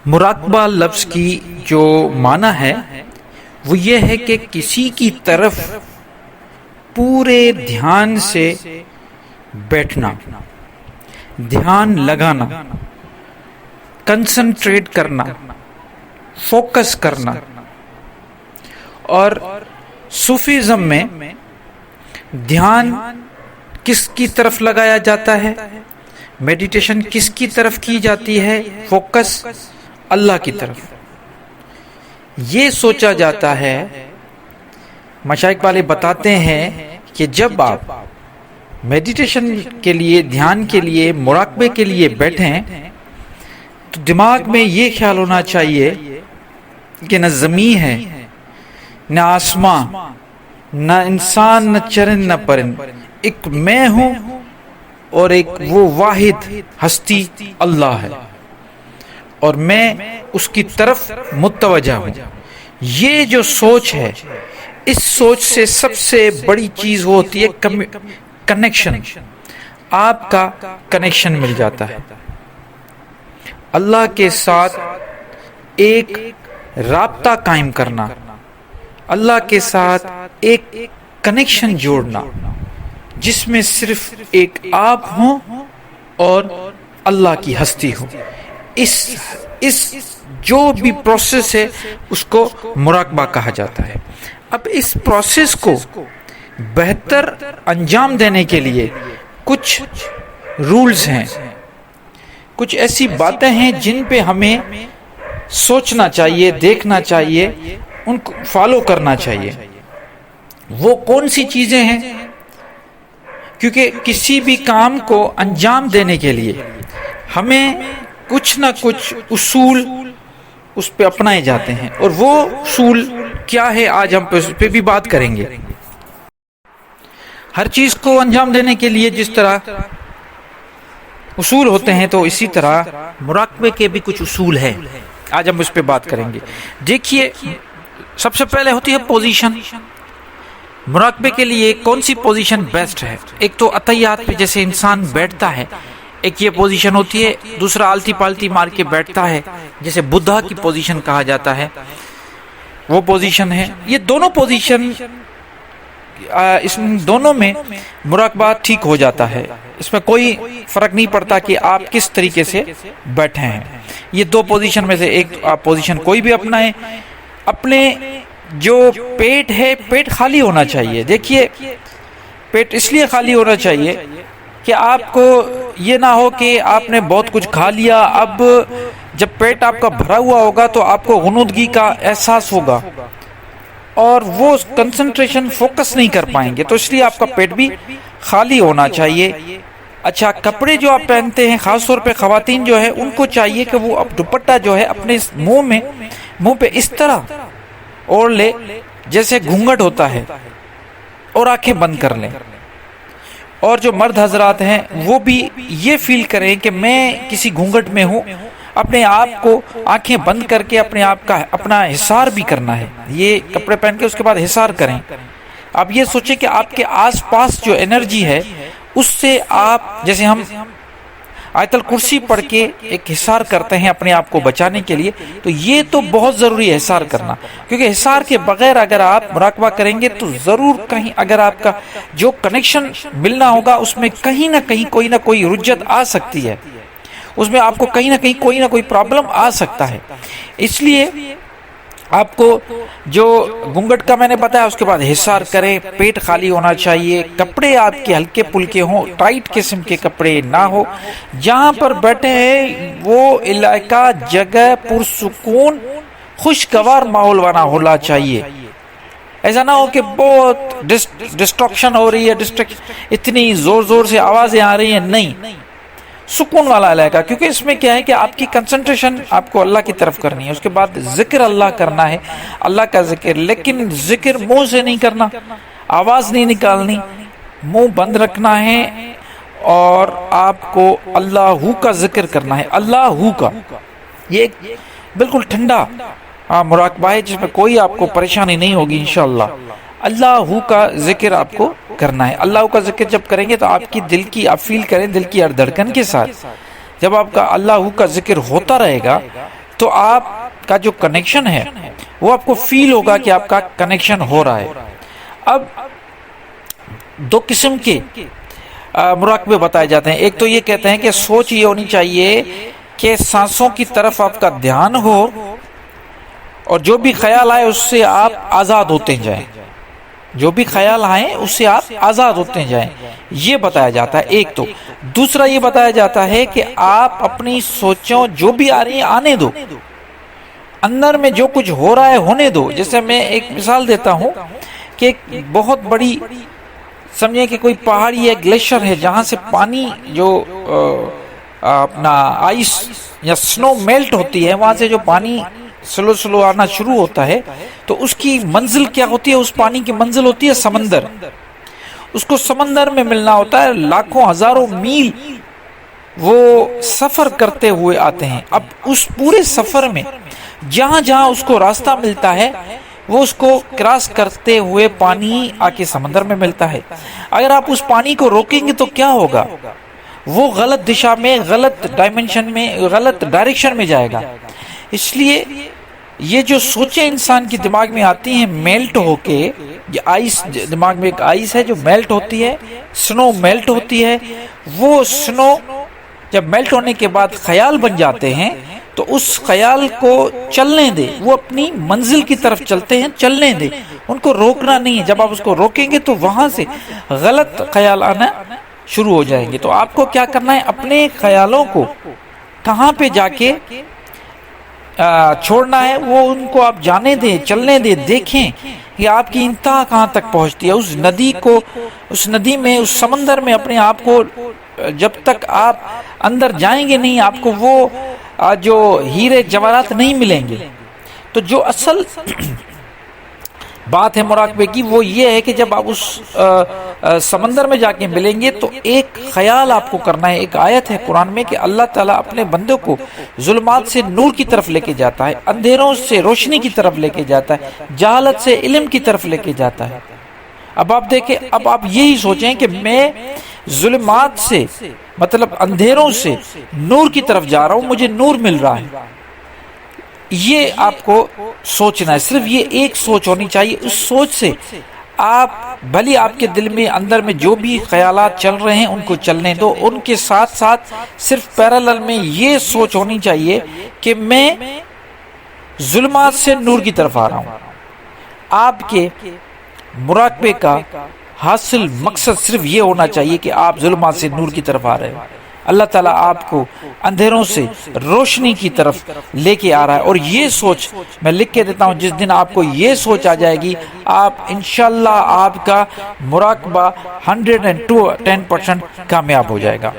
مراقبہ لفظ کی جو معنی ہے وہ یہ ہے کہ کسی کی طرف پورے دھیان سے بیٹھنا، دھیان لگانا، کنسنٹریٹ کرنا، فوکس کرنا۔ اور صوفیزم میں دھیان کس کی طرف لگایا جاتا ہے، میڈیٹیشن کس کی طرف کی جاتی ہے، فوکس اللہ کی طرف۔ یہ سوچا جاتا ہے، مشائخ والے بتاتے ہیں کہ جب آپ میڈیٹیشن کے لیے، دھیان کے لیے، مراقبے کے لیے بیٹھیں تو دماغ میں یہ خیال ہونا چاہیے کہ نہ زمین ہے، نہ آسمان، نہ انسان، نہ چرند، نہ پرند، ایک میں ہوں اور ایک وہ واحد ہستی اللہ ہے اور میں اس کی طرف متوجہ ہوں۔ یہ جو سوچ ہے، اس سوچ سے سب سے بڑی چیز وہ ہوتی ہے کنیکشن۔ آپ کا کنیکشن مل جاتا ہے اللہ کے ساتھ، ایک رابطہ قائم کرنا، اللہ کے ساتھ ایک کنیکشن جوڑنا جس میں صرف ایک آپ ہوں اور اللہ کی ہستی ہو۔ اس جو بھی پروسیس ہے اس کو مراقبہ کہا جاتا ہے۔ اب اس پروسیس کو بہتر انجام دینے کے لیے کچھ رولز ہیں، کچھ ایسی باتیں ہیں جن پہ ہمیں سوچنا چاہیے، دیکھنا چاہیے، ان کو فالو کرنا چاہیے۔ وہ کون سی چیزیں ہیں؟ کیونکہ کسی بھی کام کو انجام دینے کے لیے ہمیں کچھ نہ کچھ اصول اس پہ اپنائے جاتے ہیں، اور وہ اصول کیا ہے آج ہم اس پہ بھی بات کریں گے۔ ہر چیز کو انجام دینے کے لیے جس طرح اصول ہوتے ہیں تو اسی طرح مراقبے کے بھی کچھ اصول ہیں، آج ہم اس پہ بات کریں گے۔ دیکھیے، سب سے پہلے ہوتی ہے پوزیشن۔ مراقبے کے لیے کون سی پوزیشن بیسٹ ہے؟ ایک تو عطیات پہ جیسے انسان بیٹھتا ہے، ایک یہ پوزیشن ہوتی ہے، دوسرا آلتی پالتی مار کے بیٹھتا ہے جیسے بدھا کی پوزیشن کہا جاتا ہے، وہ پوزیشن ہے۔ یہ دونوں پوزیشن، اس دونوں میں مراقبہ ٹھیک ہو جاتا ہے، اس میں کوئی فرق نہیں پڑتا کہ آپ کس طریقے سے بیٹھے ہیں۔ یہ دو پوزیشن میں سے ایک آپ پوزیشن کوئی بھی اپنائیں۔ اپنے جو پیٹ ہے، پیٹ خالی ہونا چاہیے۔ دیکھیے، پیٹ اس لیے خالی ہونا چاہیے کہ آپ کو یہ نہ ہو کہ آپ نے بہت کچھ کھا لیا، اب جب پیٹ آپ کا بھرا ہوا ہوگا تو آپ کو غنودگی کا احساس ہوگا اور وہ کنسنٹریشن فوکس نہیں کر پائیں گے، تو اس لیے آپ کا پیٹ بھی خالی ہونا چاہیے۔ اچھا، کپڑے جو آپ پہنتے ہیں، خاص طور پہ خواتین جو ہے ان کو چاہیے کہ وہ اب دوپٹہ جو ہے اپنے منہ پہ اس طرح اوڑھ لے جیسے گھونگھٹ ہوتا ہے اور آنکھیں بند کر لیں۔ اور جو مرد حضرات ہیں وہ بھی یہ فیل کریں کہ میں کسی گھونگھٹ میں ہوں، اپنے آپ کو آنکھیں بند کر کے اپنے آپ کا اپنا حصار بھی کرنا ہے۔ یہ کپڑے پہن کے اس کے بعد حصار کریں۔ آپ یہ سوچیں کہ آپ کے آس پاس جو انرجی ہے اس سے آپ، جیسے ہم آیت الکرسی پڑھ کے ایک حصار کرتے ہیں اپنے آپ کو بچانے کے لیے، تو یہ تو بہت ضروری ہے حصار کرنا، کیونکہ حصار کے بغیر اگر آپ مراقبہ کریں گے تو ضرور کہیں اگر آپ کا جو کنیکشن ملنا ہوگا اس میں کہیں نہ کہیں کوئی نہ کوئی رجت آ سکتی ہے، اس میں آپ کو کہیں نہ کہیں کوئی نہ کوئی پرابلم آ سکتا ہے۔ اس لیے آپ کو جو گھونگھٹ کا میں نے بتایا اس کے بعد حصار کریں، پیٹ خالی ہونا چاہیے، کپڑے آپ کے ہلکے پھلکے ہوں، ٹائٹ قسم کے کپڑے نہ ہو، جہاں پر بیٹھے ہیں وہ علاقہ، جگہ پرسکون خوشگوار ماحول بنا ہونا چاہیے۔ ایسا نہ ہو کہ بہت ڈسٹرکشن ہو رہی ہے، اتنی زور زور سے آوازیں آ رہی ہیں، نہیں، سکون والا علاقہ، کیونکہ اس میں کیا ہے کہ آپ کی کنسنٹریشن آپ کو اللہ کی طرف کرنی ہے۔ اس کے بعد ذکر اللہ کرنا ہے، اللہ کا ذکر، لیکن ذکر منہ سے نہیں کرنا، آواز نہیں نکالنی، منہ بند رکھنا ہے اور آپ کو اللہ کا ذکر کرنا ہے، اللہ کا۔ یہ ایک بالکل ٹھنڈا مراقبہ ہے جس میں کوئی آپ کو پریشانی نہیں ہوگی انشاءاللہ۔ اللہ کا ذکر آپ کو کرنا ہے۔ اللہ کا ذکر جب کریں گے تو آپ کی دل کی، آپ فیل کریں دل کی ہر دھڑکن کے ساتھ، جب آپ کا اللہ کا ذکر ہوتا رہے گا تو آپ کا جو کنیکشن ہے وہ آپ کو فیل ہوگا کہ آپ کا کنیکشن ہو رہا ہے۔ اب دو قسم کے مراقبے بتائے جاتے ہیں۔ ایک تو یہ کہتے ہیں کہ سوچ یہ ہونی چاہیے کہ سانسوں کی طرف آپ کا دھیان ہو اور جو بھی خیال آئے اس سے آپ آزاد ہوتے جائیں، جو بھی خیال آئیں اس سے آپ آزاد ہوتے جائیں، یہ بتایا جاتا ہے ایک تو۔ دوسرا یہ بتایا جاتا ہے کہ آپ اپنی سوچوں جو بھی آ رہی ہیں آنے دو، اندر میں جو کچھ ہو رہا ہے ہونے دو۔ جیسے میں ایک مثال دیتا ہوں کہ ایک بہت بڑی سمجھیں کہ کوئی پہاڑی ہے، گلیشر ہے، جہاں سے پانی جو اپنا آئس یا سنو میلٹ ہوتی ہے، وہاں سے جو پانی سلو سلو آنا شروع ہوتا ہے، تو اس کی منزل کیا ہوتی ہے؟ اس پانی کی منزل ہوتی ہے سمندر۔ اس کو سمندر میں ملنا ہوتا ہے، لاکھوں ہزاروں میل وہ سفر کرتے ہوئے آتے ہیں۔ اب اس پورے سفر میں جہاں جہاں اس کو راستہ ملتا ہے وہ اس کو کراس کرتے ہوئے پانی آ کے سمندر میں ملتا ہے۔ اگر آپ اس پانی کو روکیں گے تو کیا ہوگا؟ وہ غلط دشا میں، غلط ڈائمنشن میں، غلط ڈائریکشن میں جائے گا۔ اس لیے یہ جو سوچیں انسان کی دماغ میں آتی ہیں میلٹ ہو کے، یہ آئس، دماغ میں ایک آئس ہے جو میلٹ ہوتی ہے، سنو میلٹ ہوتی ہے، وہ سنو جب میلٹ ہونے کے بعد خیال بن جاتے ہیں تو اس خیال کو چلنے دے، وہ اپنی منزل کی طرف چلتے ہیں، چلنے دے، ان کو روکنا نہیں ہے۔ جب آپ اس کو روکیں گے تو وہاں سے غلط خیال آنا شروع ہو جائیں گے۔ تو آپ کو کیا کرنا ہے؟ اپنے خیالوں کو کہاں پہ جا کے چھوڑنا ہے، وہ ان کو آپ جانے دیں، چلنے دیں، دیکھیں کہ آپ کی انتہا کہاں تک پہنچتی ہے۔ اس ندی کو، اس ندی میں، اس سمندر میں اپنے آپ کو جب تک آپ اندر جائیں گے نہیں، آپ کو وہ جو ہیرے جواہرات نہیں ملیں گے۔ تو جو اصل بات ہے مراقبے کی وہ یہ ہے کہ جب آپ اس سمندر میں جا کے ملیں گے تو ایک خیال آپ کو کرنا ہے۔ ایک آیت ہے قرآن میں کہ اللہ تعالیٰ اپنے بندوں کو ظلمات سے نور کی طرف لے کے جاتا ہے، اندھیروں سے روشنی کی طرف لے کے جاتا ہے، جہالت سے علم کی طرف لے کے جاتا ہے۔ اب آپ دیکھیں، اب آپ یہی سوچیں کہ میں ظلمات سے، مطلب اندھیروں سے نور کی طرف جا رہا ہوں، مجھے نور مل رہا ہے۔ یہ آپ کو سوچنا ہے، صرف یہ ایک سوچ ہونی چاہیے۔ اس سوچ سے آپ بھلی آپ کے دل میں، اندر میں جو بھی خیالات چل رہے ہیں ان کو چلنے دو، ان کے ساتھ ساتھ صرف پیرالل میں یہ سوچ ہونی چاہیے کہ میں ظلمات سے نور کی طرف آ رہا ہوں۔ آپ کے مراقبے کا حاصل مقصد صرف یہ ہونا چاہیے کہ آپ ظلمات سے نور کی طرف آ رہے ہیں۔ اللہ تعالیٰ آپ کو اندھیروں سے روشنی کی طرف لے کے آ رہا ہے۔ اور یہ سوچ میں لکھ کے دیتا ہوں، جس دن آپ کو یہ سوچ آ جائے گی، آپ انشاءاللہ آپ کا مراقبہ 110% کامیاب ہو جائے گا۔